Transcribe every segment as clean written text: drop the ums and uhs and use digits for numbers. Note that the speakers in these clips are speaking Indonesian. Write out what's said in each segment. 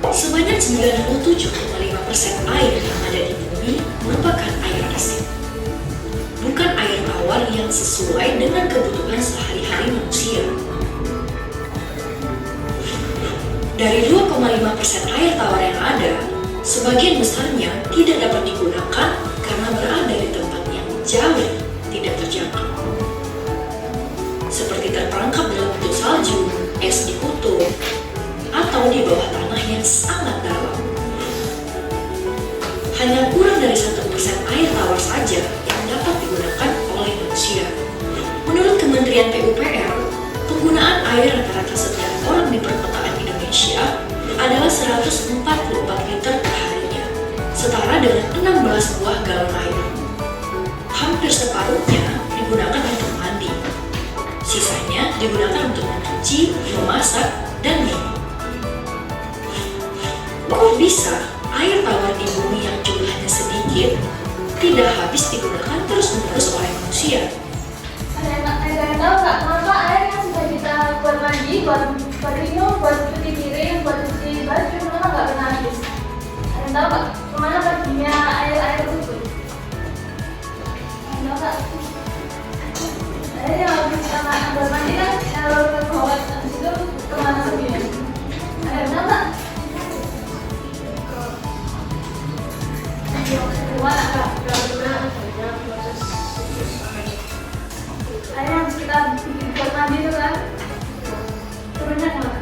Sebanyak 97,5% air yang ada di bumi merupakan air asin. Bukan air tawar yang sesuai dengan kebutuhan sehari-hari manusia. Dari 2,5% air tawar yang ada, sebagian besarnya tidak dapat digunakan karena berada di tempat yang jauh tidak terjangkau. Seperti terperangkap dalam bentuk salju, es di kutub, atau di bawah tanah yang sangat dalam. Hanya kurang dari 1% air tawar saja yang dapat digunakan oleh manusia. Menurut Kementerian PUPR, penggunaan air rata-rata setiap orang di perkotaan Indonesia adalah 144 liter per harinya, setara dengan 16 buah galon air. Hampir separuhnya digunakan untuk mandi. Sisanya digunakan untuk mencuci, memasak, dan minum. Kok bisa air tawar di bumi yang jumlahnya sedikit tidak habis digunakan terus-menerus oleh manusia? Ada yang tahu nggak kenapa air yang sudah kita buat mandi, buat minum, buat cuci piring, buat cuci baju, kenapa nggak pernah habis? Ada yang tahu nggak kemana perginya air tersebut? Ada yang tahu nggak? Air yang habis kita buat mandi kan kalau ke bawah habis itu kemana perginya? Ada yang tahu nggak? Kemana kak? Air yang kita bikin buat mandi itu kan turunnya kemana?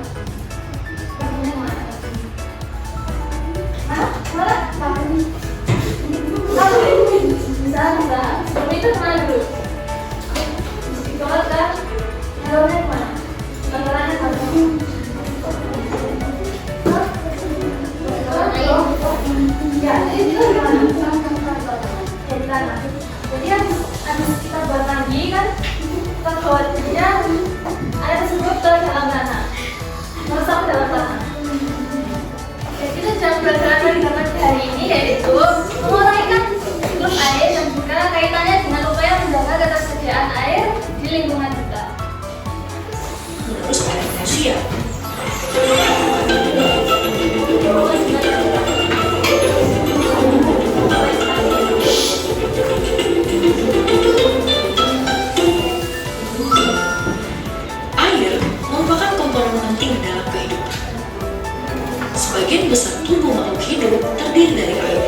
sebagian besar tubuh makhluk hidup terdiri dari air.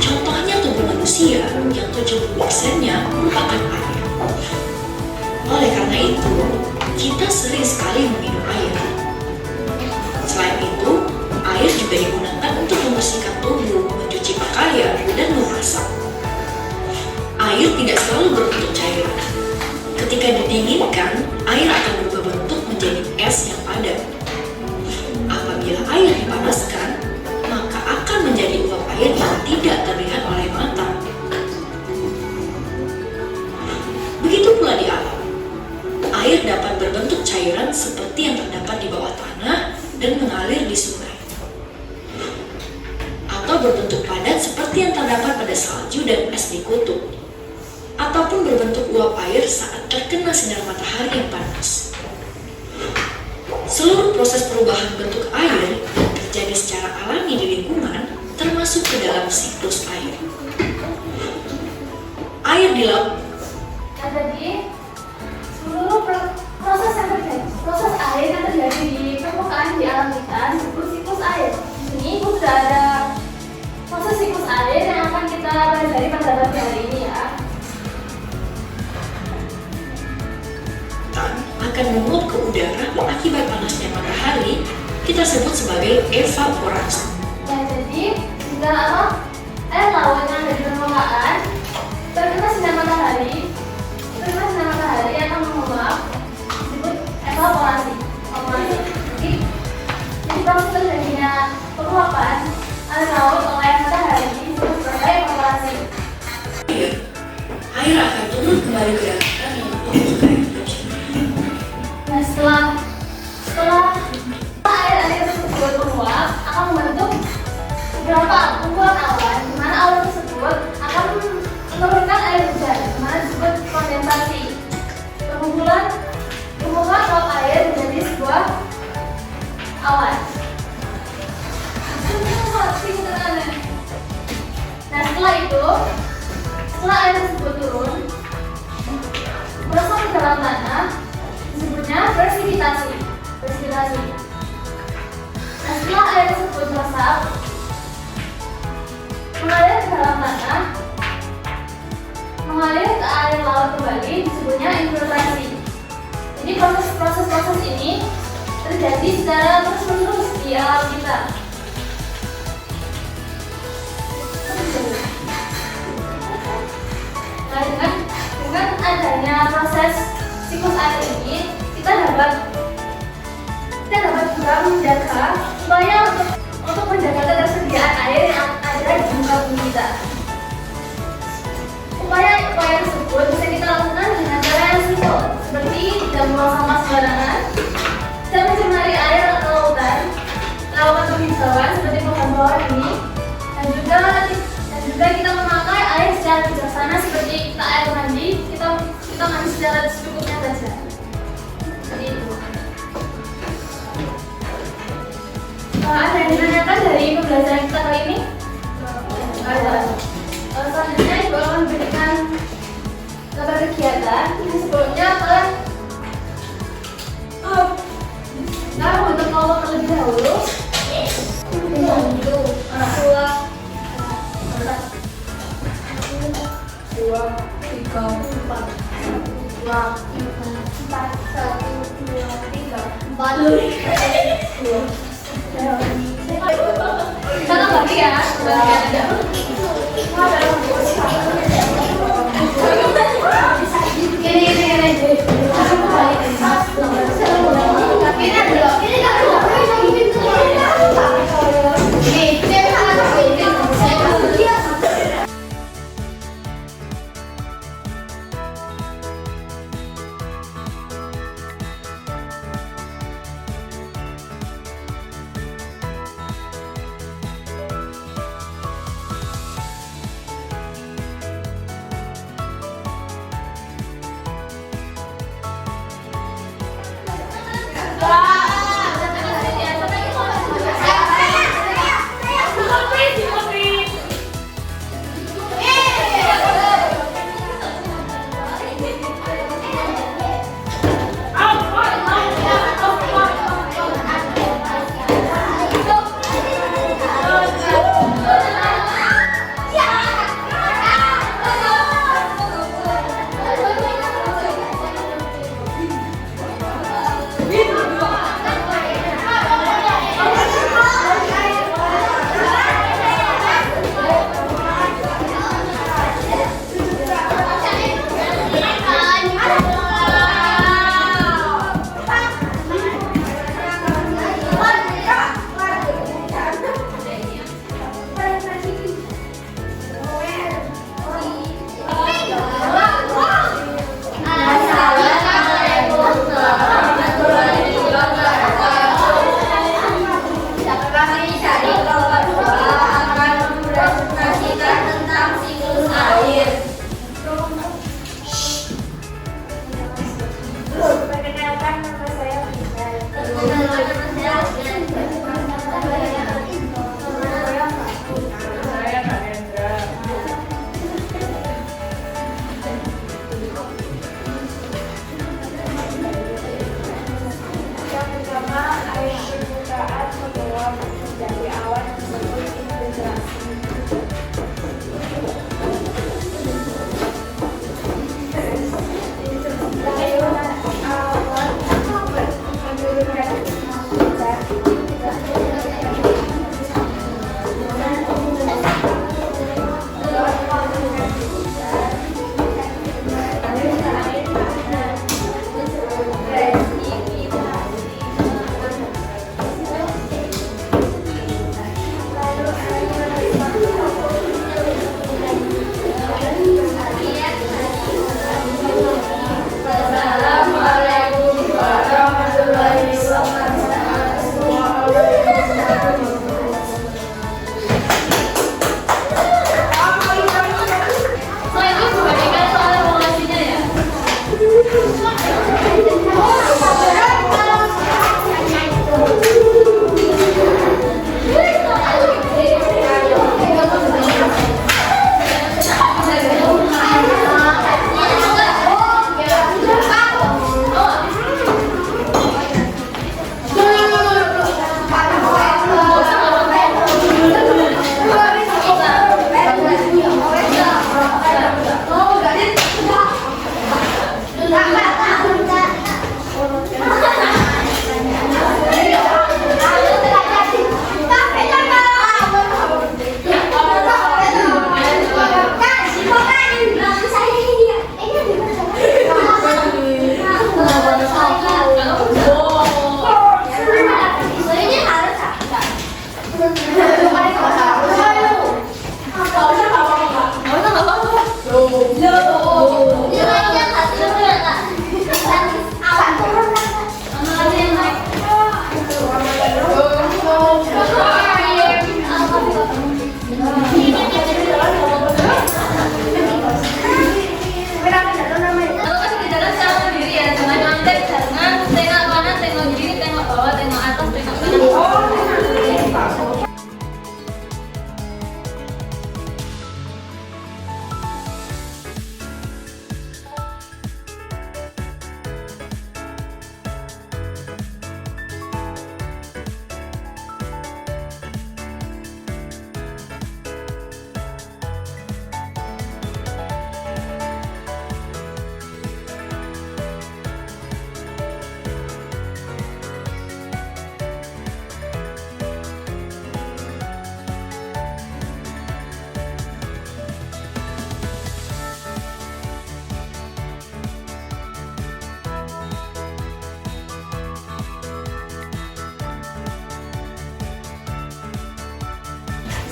Contohnya tubuh manusia yang 70%-nya merupakan air. Oleh karena itu, kita sering sekali meminum air. Selain itu, air juga digunakan untuk membersihkan tubuh, mencuci pakaian, dan memasak. Air tidak selalu berbentuk cairan. Ketika didinginkan, air akan berubah bentuk menjadi es yang padat. Apabila air dipanaskan, maka akan menjadi uap air yang tidak terlihat oleh mata. Begitu pula di alam. Air dapat berbentuk cairan seperti yang terdapat di bawah tanah dan mengalir di sungai. Atau berbentuk padat seperti yang terdapat pada salju dan es di kutub. Ataupun berbentuk uap air saat terkena sinar matahari yang panas. Seluruh proses perubahan bentuk air yang terjadi secara alami di lingkungan termasuk ke dalam siklus air. Air di laut. Jadi seluruh proses air yang terjadi di permukaan di alam kita disebut siklus air. Di sini sudah ada proses siklus air yang akan kita pelajari pada pagi hari ini ya. Akan menguap ke udara akibat panasnya matahari, kita sebut sebagai evaporasi. Ya, jadi jika air laut yang ada di permukaan terkena sinar matahari akan menguap, disebut evaporasi. Jadi proses terjadinya penguapan air laut oleh matahari disebut sebagai evaporasi. Air akan turun kembali ke daratan yang membentuk air hujan. Nah, setelah air tersebut menguap akan membentuk beberapa kumpulan awan, di mana awan tersebut akan menurunkan air hujan, di mana disebut kondensasi. Pengumpulan uap air menjadi sebuah awan. Nah, setelah air tersebut turun merosot ke dalam tanah, disebutnya presipitasi. Nah, setelah air tersebut meresap mengalir ke dalam tanah, mengalir ke air laut kembali, disebutnya infiltrasi. Jadi proses ini terjadi secara terus-menerus di alam kita. Nah, dengan adanya proses siklus air ini, kita dapat juga menjaga upaya untuk menjaga ketersediaan air yang ada di muka bumi kita. Upaya tersebut bisa kita lakukan dengan cara yang simpel, seperti tidak membuang sampah sembarangan, tidak mencemari air atau lautan, melakukan penghijauan seperti pohon-pohon ini, dan juga kita memakai air secara bijaksana seperti kita air mandi, kita mandi secara secukupnya saja. Seperti itu. Ada yang ditanyakan dari pembelajaran kita kali ini? Ada. Selanjutnya Ibu akan memberikan gambar kegiatan yang sebelumnya kalian untuk kelompok terlebih dahulu. Dua, tiga, empat. Satu, dua, tiga, empat. Kita bagi ya.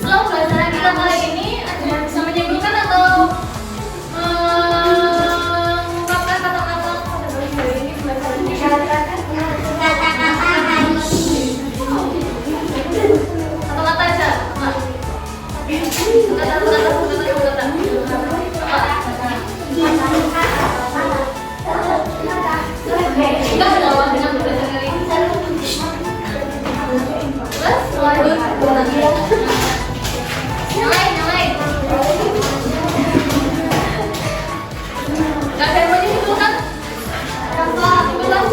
Setelah pelajaran kita kali ini, ada yang bisa menyimpulkan atau mengungkapkan kata-kata pada bagian ini pelajaran ini? Kata-kata aja, Mak. Kata-kata. Kita berlawan dengan belajar kali ini. Terus, Nyalain. Gak ada yang mau disimpulkan? Apa? Simpulan?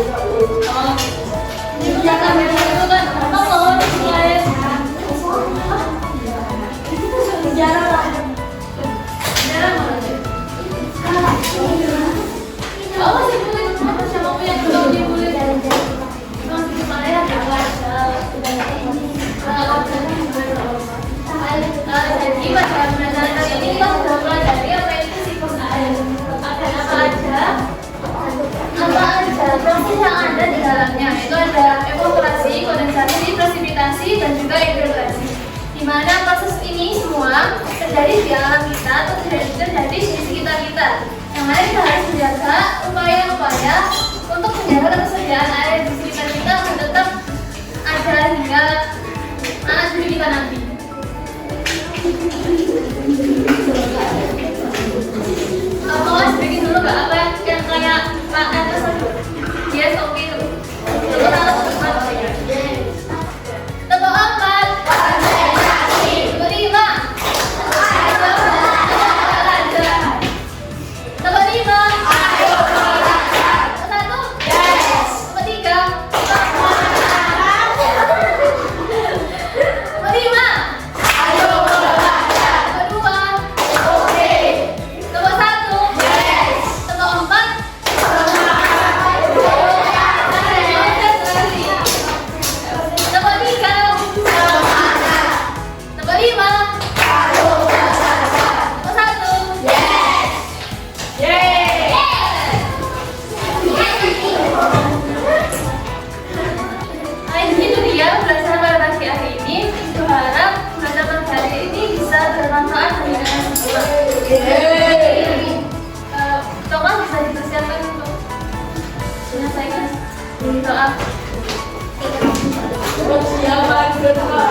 Oh. Jangan menyimpulkan. Apa mau dimulai? Sejarah lah. Sejarah mana sih? Oh, masih boleh. Siapa punya juga boleh. Masih dimana ya? Jadi pada pelajaran kali ini kita sudah pelajari apa itu siklus air. Ada apa aja proses yang ada di dalamnya. Itu ada evaporasi, kondensasi, presipitasi, dan juga infiltrasi. Di mana proses ini semua terjadi di alam kita atau terjadi di sekitar kita. Yang mana kita harus menjaga upaya-upaya untuk menjaga ketersediaan air di sekitar kita agar tetap ada hingga anak cucu kita nanti. Mas bikin dulu gak apa yang kayak Pak Atas? Yes, oke. Terus berjamaah. Persiapan berdoa.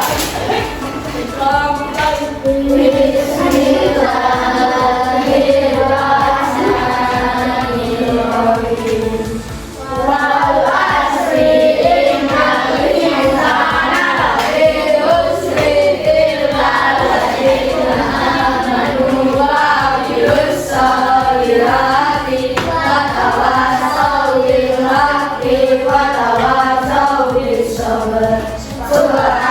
Subhanallah.